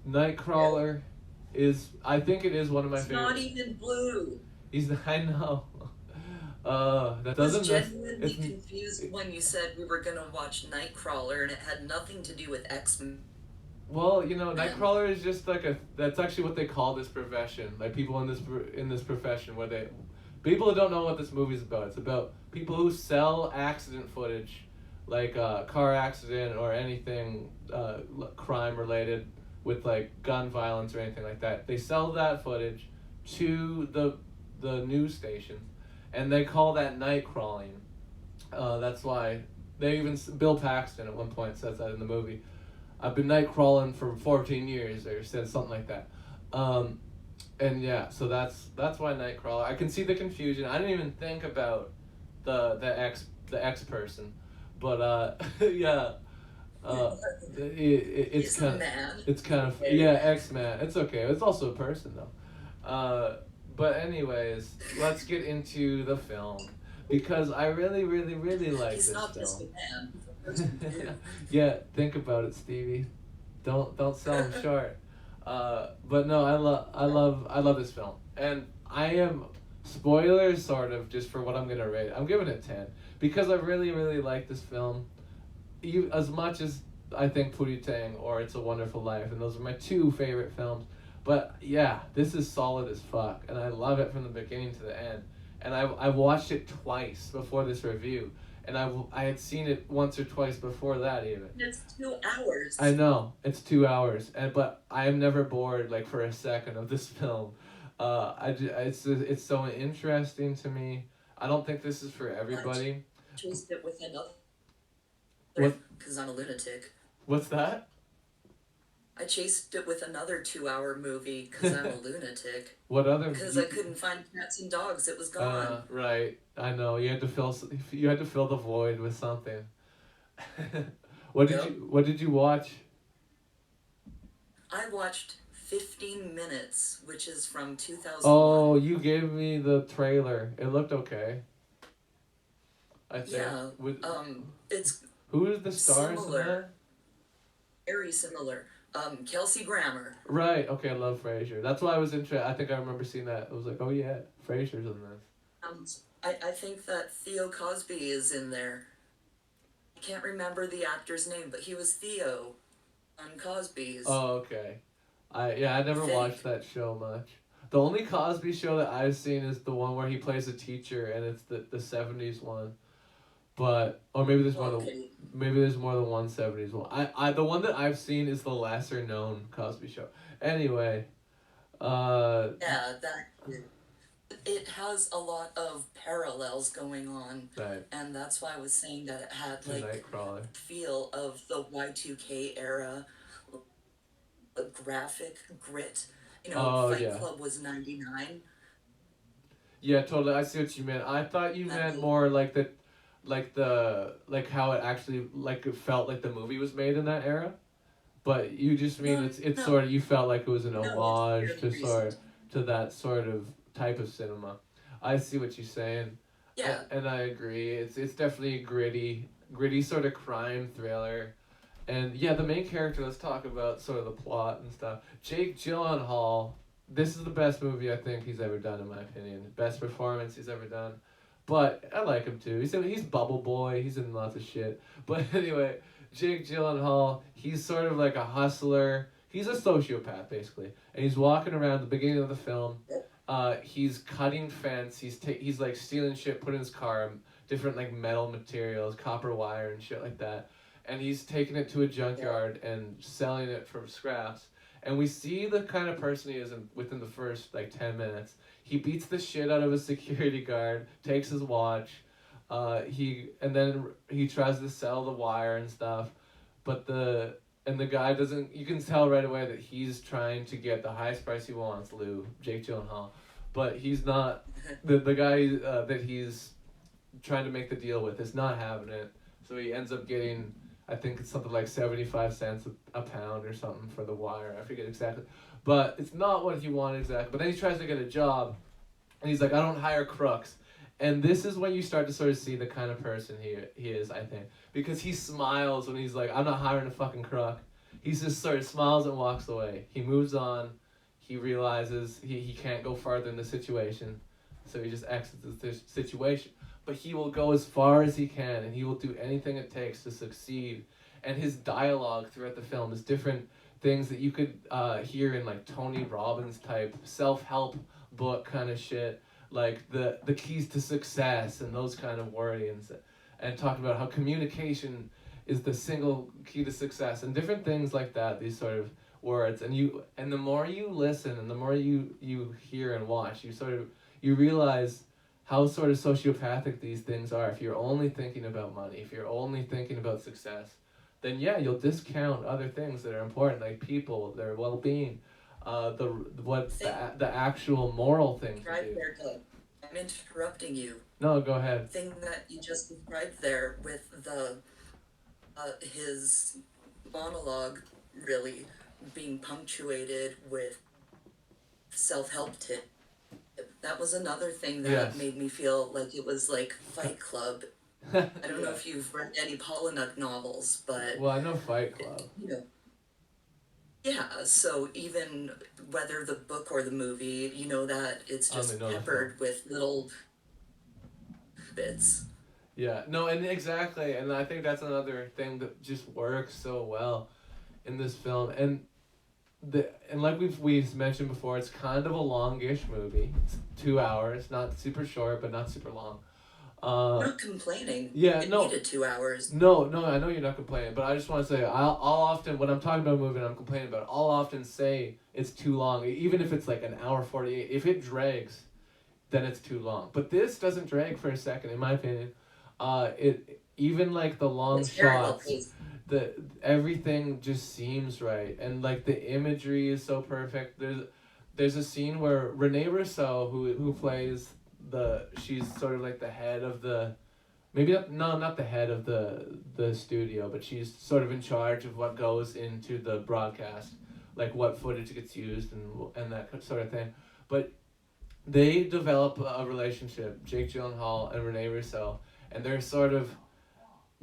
Nightcrawler is, I think it is one of my It's not favorite. even blue. I know. That Was doesn't it's genuinely confused it, when you said we were gonna watch Nightcrawler and it had nothing to do with X-Men. well, Nightcrawler is just like that's actually what they call this profession. Like people in this profession where they people who don't know what this movie's about. It's about people who sell accident footage, like car accident or anything crime related with like gun violence or anything like that. They sell that footage to the news stations, and they call that night crawling. That's why they even Bill Paxton at one point says that in the movie. I've been night crawling for 14 years, or said something like that. Um, and yeah, so that's why Nightcrawler. I can see the confusion. I didn't even think about the X person, but yeah, He's a man. it's kind of yeah X Man. It's okay. It's also a person though. But anyways, let's get into the film because I really really really like He's this not just film. a man. He's a person too. Yeah, think about it, Stevie. Don't sell him short. But no, I love this film, and I am spoilers sort of just for what I'm gonna rate. I'm giving it 10 because I really really like this film, as much as I think Pootie Tang or It's a Wonderful Life, and those are my two favorite films. But yeah, this is solid as fuck, and I love it from the beginning to the end. And I watched it twice before this review, and I had seen it once or twice before that even. It's two I hours. know it's 2 hours, and but I am never bored like for a second of this film. It's so interesting to me. I don't think this is for I everybody. chased it with another What because I'm a lunatic. what's that? I chased it with another 2-hour movie because I'm a lunatic. What other Because I couldn't find cats and dogs. It was gone. right. I know you had to fill the void with something. Yep. What did you watch? I watched 15 Minutes, which is from Oh, 2001. you gave me the trailer. It looked okay. I think. Yeah, With it's who is the stars in that? similar, very similar. Kelsey Grammer. Right. Okay. I love Frasier. That's why I was interested. I think I remember seeing that. I was like, oh yeah, Frasier's in this. Um, I think that Theo Cosby is in there. I can't remember the actor's name, but he was Theo on Cosby's. Oh okay. I I never watched think. that show much. The only Cosby show that I've seen is the one where he plays a teacher, and it's the '70s one. But or Okay. maybe there's more than one '70s one. I the one that I've seen is the lesser known Cosby show. Anyway, uh, Yeah, that. It has a lot of parallels going on, right. and that's why I was saying that it had To like Nightcrawler. feel of the Y2K era, a graphic grit. Oh Fight yeah. Club was 99. Yeah, totally. I see what you meant. I thought you That meant movie, more like like how it actually like it felt like the movie was made in that era. But you just mean no, it's no, sort of you felt like it was an no, it's homage fairly recent. to that sort of type of cinema. I see what you're saying, Yeah, and I agree. It's definitely a gritty sort of crime thriller. And yeah, the main character. Let's talk about sort of the plot and stuff. Jake Gyllenhaal. This is the best movie I think he's ever done, in my opinion. Best performance he's ever done. But I like him too. He's Bubble Boy. He's in lots of shit. But anyway, Jake Gyllenhaal. He's sort of like a hustler. He's a sociopath basically, and he's walking around the beginning of the film. He's cutting fence. He's like stealing shit, put in his car, different like metal materials, copper wire and shit like that, and he's taking it to a yeah, junkyard and selling it for scraps. And we see the kind of person he is within the first like 10 minutes. He beats the shit out of a security guard, takes his watch. He tries to sell the wire and stuff, but the guy doesn't. You can tell right away that he's trying to get the highest price he wants, Lou Jake Gyllenhaal, but he's not. The guy that he's trying to make the deal with is not having it, so he ends up getting. I think it's something like 75 cents a pound or something for the wire. I forget exactly, but it's not what he wanted exactly. But then he tries to get a job, and he's like, I don't hire crooks. And this is when you start to sort of see the kind of person he is, I think. Because he smiles when he's like, I'm not hiring a fucking crook. he just sort of smiles and walks away. He moves on. He realizes he can't go farther in the situation, so he just exits the situation. But he will go as far as he can, and he will do anything it takes to succeed. And his dialogue throughout the film is different things that you could hear in like Tony Robbins type self-help book kind of shit, like the keys to success and those kind of wordings, and talking about how communication is the single key to success and different things like that. These sort of words, and the more you listen and the more you hear and watch, you realize how sort of sociopathic these things are. If you're only thinking about money, if you're only thinking about success, then yeah, you'll discount other things that are important, like people, their well-being, the actual moral things. Right there, Doug. I'm interrupting you. No, go ahead. The thing that you just described there with his monologue really being punctuated with self-help tip. That was another thing that made me feel like it was like Fight Club. I don't know if you've read any Pollock novels, but... Well, I know Fight Club. Yeah, so even whether the book or the movie, you know that it's just peppered with little bits. Yeah, no, and exactly, and I think that's another thing that just works so well in this film, and like we've mentioned before, it's kind of a longish movie. It's 2 hours, not super short, but not super long. I'm not complaining. Yeah, it no. needed 2 hours. No, I know you're not complaining, but I just want to say, I'll often, when I'm talking about a movie and I'm complaining about it, I'll often say it's too long, even if it's like an hour 48. If it drags, then it's too long. But this doesn't drag for a second, in my opinion. Even like the long shots, everything just seems right, and like the imagery is so perfect. There's a scene where Renee Russo, who plays she's sort of like the head of the, not the head of the studio, but she's sort of in charge of what goes into the broadcast, like what footage gets used and that sort of thing. But they develop a relationship, Jake Gyllenhaal and Renee Russo, and they're sort of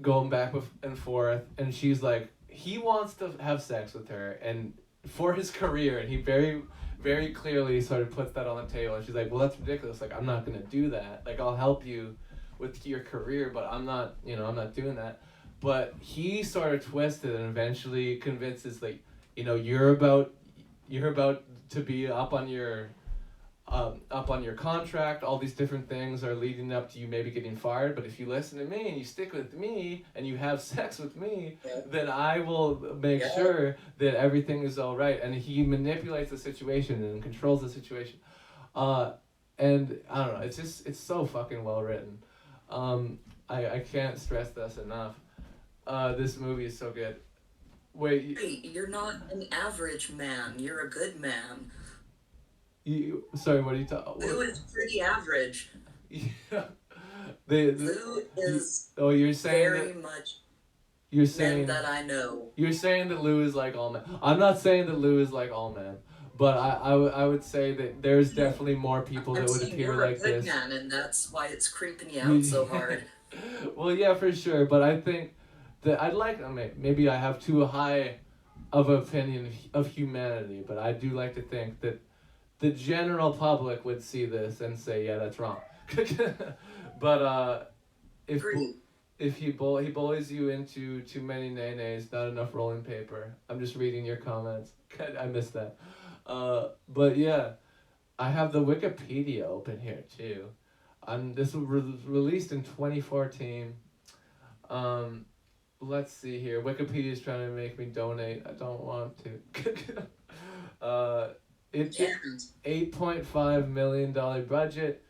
going back and forth, and she's like, he wants to have sex with her and for his career, and he very, very clearly sort of puts that on the table, and she's like, well, that's ridiculous, like, I'm not gonna do that, like, I'll help you with your career, but I'm not doing that. But he sort of twisted and eventually convinces, like, you're about to be up on your contract, all these different things are leading up to you maybe getting fired, but if you listen to me and you stick with me and you have sex with me, then I will make sure that everything is all right. And he manipulates the situation and controls the situation. And I don't know, it's so fucking well written. I can't stress this enough. This movie is so good. Wait, you're not an average man, you're a good man. Sorry, what are you talking? Lou is pretty average. Yeah. Lou is you're saying very much men that I know. You're saying that Lou is like all men. I'm not saying that Lou is like all men, but I would say that there's definitely more people that would appear like this. You're a good man, and that's why it's creeping you out so hard. Well, yeah, for sure, but I think that maybe I have too high of an opinion of humanity, but I do like to think that the general public would see this and say, yeah, that's wrong. But if he bullies you into too many nays, not enough rolling paper. I'm just reading your comments. I missed that. But yeah, I have the Wikipedia open here too. This was released in 2014. Let's see here. Wikipedia's trying to make me donate. I don't want to. It's $8.5 million budget,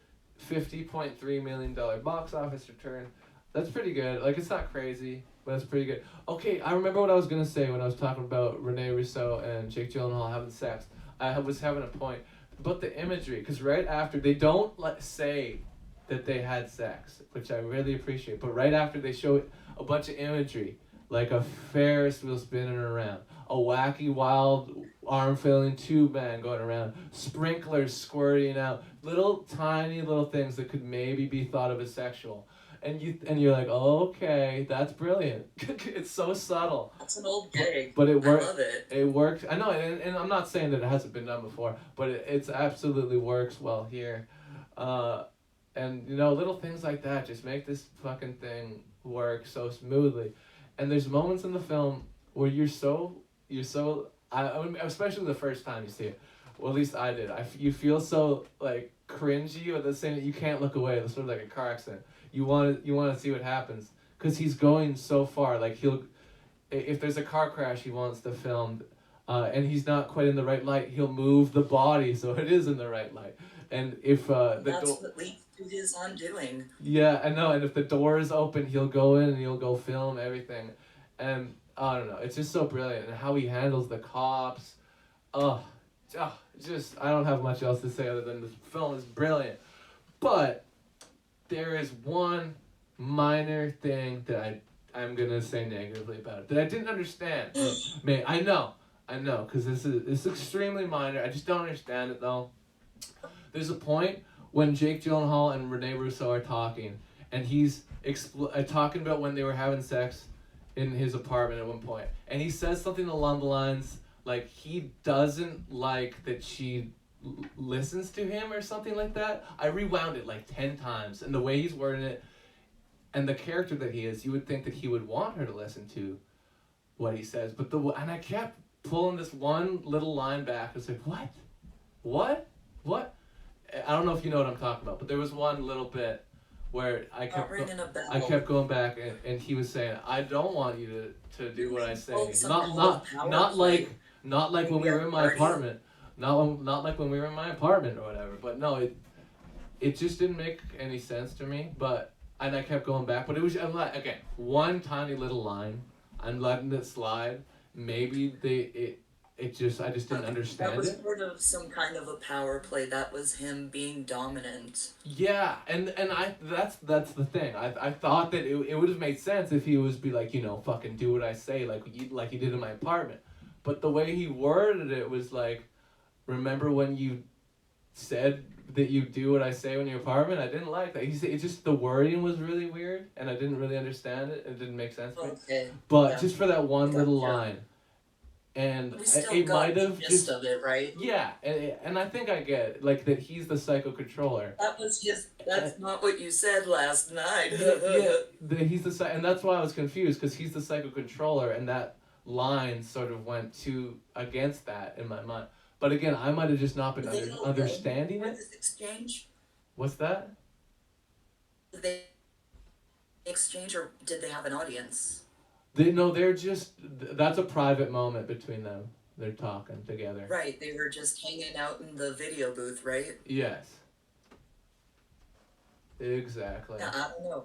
$50.3 million box office return. That's pretty good. Like, it's not crazy, but it's pretty good. Okay, I remember what I was going to say when I was talking about Renee Russo and Jake Gyllenhaal having sex. I was having a point about the imagery, because right after, they don't say that they had sex, which I really appreciate, but right after they show a bunch of imagery, like a Ferris wheel spinning around, a wacky, wild, arm-filling tube man going around, sprinklers squirting out, tiny little things that could maybe be thought of as sexual. and you're like, oh, okay, that's brilliant. It's so subtle. That's an old gag. But it works. I love it. It works. I know, and I'm not saying that it hasn't been done before, but it's absolutely works well here. And little things like that just make this fucking thing work so smoothly. And there's moments in the film where you're so I mean, especially the first time you see it. Well, at least I did. You feel so like cringy at the same that you can't look away. It's sort of like a car accident. You want to see what happens because he's going so far. Like if there's a car crash, he wants to film, and he's not quite in the right light. He'll move the body so it is in the right light. And if that's what leads to his undoing. Yeah, I know. And if the door is open, he'll go in and he'll go film everything, and I don't know. It's just so brilliant, and how he handles the cops. Just I don't have much else to say other than this film is brilliant. But there is one minor thing that I'm gonna say negatively about it that I didn't understand. I know, because it's extremely minor. I just don't understand it though. There's a point when Jake Gyllenhaal and Rene Russo are talking, and he's talking about when they were having sex in his apartment at one point, and he says something along the lines like he doesn't like that she listens to him or something like that. I rewound it like 10 times, and the way he's wording it, and the character that he is, you would think that he would want her to listen to what he says, and I kept pulling this one little line back. I was like, what? I don't know if you know what I'm talking about, but there was one little bit where I kept going back, and he was saying, I don't want you to do what I say. Not like when we were in my apartment. Not like when we were in my apartment or whatever. But no, it just didn't make any sense to me. And I kept going back. But it was, again, one tiny little line. I'm letting it slide. Maybe I just didn't understand it. That was sort of some kind of a power play. That was him being dominant. Yeah, and that's the thing. I thought that it would have made sense if he was be like, fucking do what I say, like he did in my apartment. But the way he worded it was like, remember when you said that you do what I say in your apartment? I didn't like that. It's just the wording was really weird, and I didn't really understand it. It didn't make sense to me. Okay. But just for that one little line. And it might have just of it, right? Yeah, and I think I get it, like that he's the psycho controller. That's not what you said last night. He's the and that's why I was confused, because he's the psycho controller, and that line sort of went against that in my mind. But again, I might have just not been understanding it. This exchange? What's that? Did they exchange, or did they have an audience? That's a private moment between them. They're talking together. Right, they were just hanging out in the video booth, right? Yes. Exactly. Yeah, I don't know.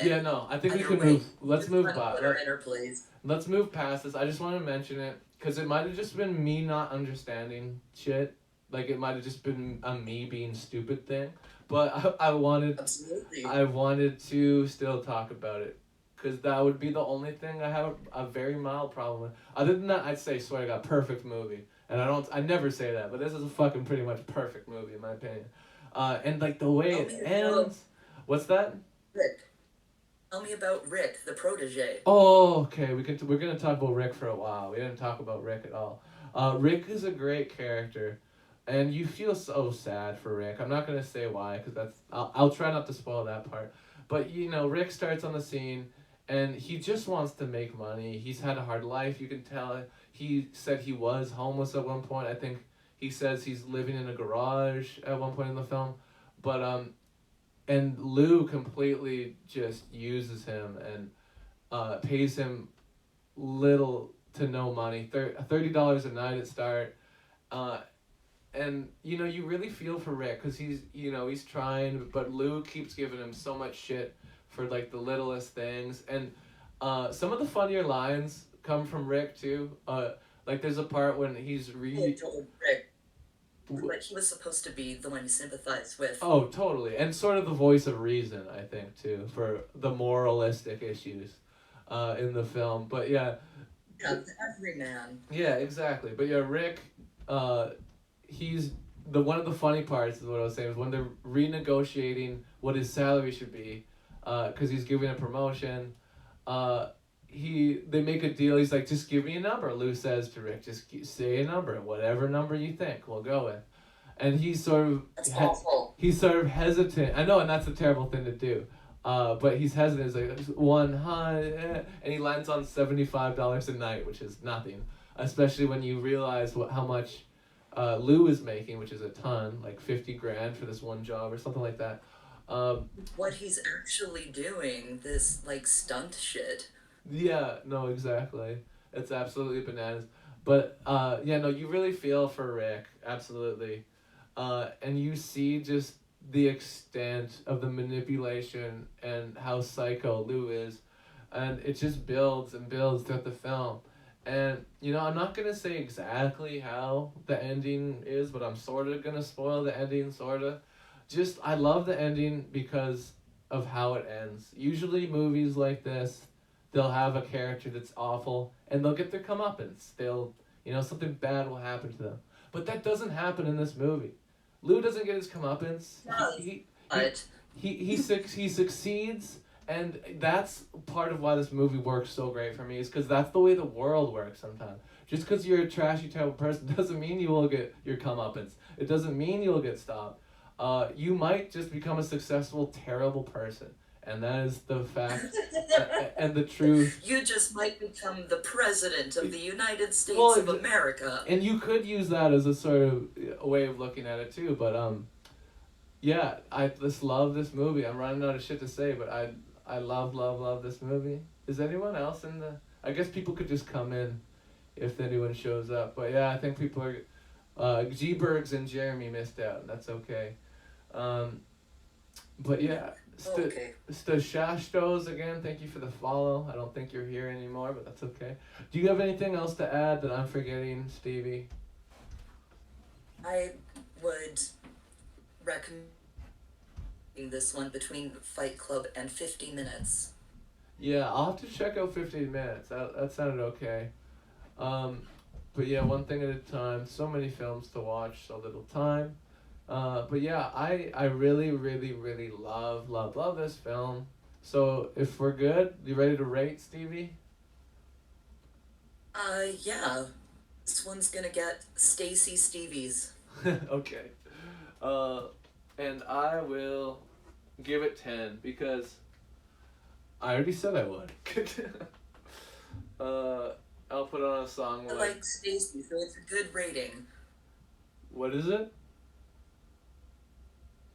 Yeah, no, I think we can move. Let's move past. Let's move past this. I just want to mention it because it might have just been me not understanding shit. Like it might have just been a me being stupid thing. But I wanted to still talk about it. Because that would be the only thing I have a very mild problem with. Other than that, I'd say, swear to God, perfect movie. And I never say that, but this is a fucking pretty much perfect movie in my opinion. And like the way it ends. What's that? Rick. Tell me about Rick, the protege. Oh, okay. We're gonna talk about Rick for a while. We didn't talk about Rick at all. Rick is a great character, and you feel so sad for Rick. I'm not gonna say why, because I'll try not to spoil that part. But Rick starts on the scene. And he just wants to make money. He's had a hard life, you can tell. He said he was homeless at one point. I think he says he's living in a garage at one point in the film. But, and Lou completely just uses him and pays him little to no money. $30 a night at start. And, you really feel for Rick because he's trying, but Lou keeps giving him so much shit for like the littlest things, and some of the funnier lines come from Rick too. Like there's a part when he's Rick, like he was supposed to be the one you sympathize with. Oh, totally, and sort of the voice of reason, I think too, for the moralistic issues in the film. But yeah, the everyman. Yeah, exactly. But yeah, Rick, he's one of the funny parts is what I was saying is when they're renegotiating what his salary should be. because he's giving a promotion. They make a deal. He's like, just give me a number. Lou says to Rick, just say a number, whatever number you think, we'll go with. And he's sort of he's sort of hesitant. I know, and that's a terrible thing to do. But he's hesitant. He's like 100, and he lands on $75 a night, which is nothing, especially when you realize how much Lou is making, which is a ton, like $50,000 for this one job or something like that. What he's actually doing, this like stunt shit. Yeah, no, exactly. It's absolutely bananas. But yeah, no, you really feel for Rick, absolutely. And you see just the extent of the manipulation and how psycho Lou is. And it just builds and builds throughout the film. And, you know, I'm not going to say exactly how the ending is, but I'm sort of going to spoil the ending, sort of. Just, I love the ending because of how it ends. Usually movies like this, they'll have a character that's awful, and they'll get their comeuppance. Something bad will happen to them. But that doesn't happen in this movie. Lou doesn't get his comeuppance. He succeeds, and that's part of why this movie works so great for me, is because that's the way the world works sometimes. Just because you're a trashy, terrible person doesn't mean you will get your comeuppance. It doesn't mean you'll get stopped. You might just become a successful, terrible person. And that is the fact and the truth. You just might become the president of the United States of America. And you could use that as a sort of a way of looking at it too. But yeah, I just love this movie. I'm running out of shit to say, but I love this movie. Is anyone else in the... I guess people could just come in if anyone shows up. But yeah, I think people are... G-Bergs and Jeremy missed out, and that's okay. But yeah... Stashashtos again, thank you for the follow. I don't think you're here anymore, but that's okay. Do you have anything else to add that I'm forgetting, Stevie? I would recommend this one between Fight Club and 50 Minutes. Yeah, I'll have to check out 15 Minutes. That sounded okay. But yeah, one thing at a time. So many films to watch, so little time. But yeah, I really, really, really love this film. So if we're good, you ready to rate, Stevie? Yeah. This one's gonna get Stacy Stevies. Okay. And I will give it 10 because I already said I would. I'll put on a song I like Stacy, so it's a good rating. What is it?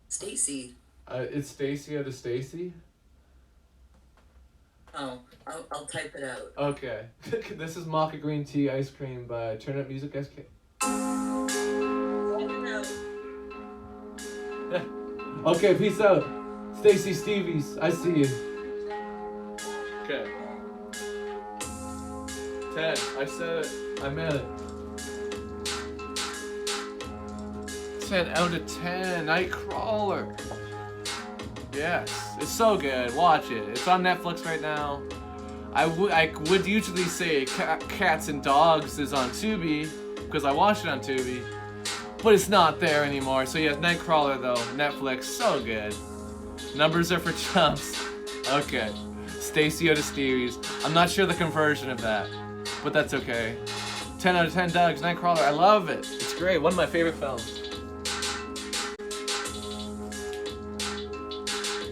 Stacy. It's Stacy out of Stacy? Oh, I'll type it out. Okay. This is Maca Green Tea Ice Cream by Turn Up Music SK. Okay, peace out. Stacy Stevies, I see you. Okay. 10. I said it. I meant it. 10 out of 10. Nightcrawler. Yes. It's so good. Watch it. It's on Netflix right now. I would usually say Cats and Dogs is on Tubi, because I watched it on Tubi. But it's not there anymore. So yeah, Nightcrawler though. Netflix. So good. Numbers are for chumps. Okay. Stacy out of Stevies. I'm not sure the conversion of that, but that's okay. 10 out of 10 Dogs. Nightcrawler. I love it. It's great. One of my favorite films.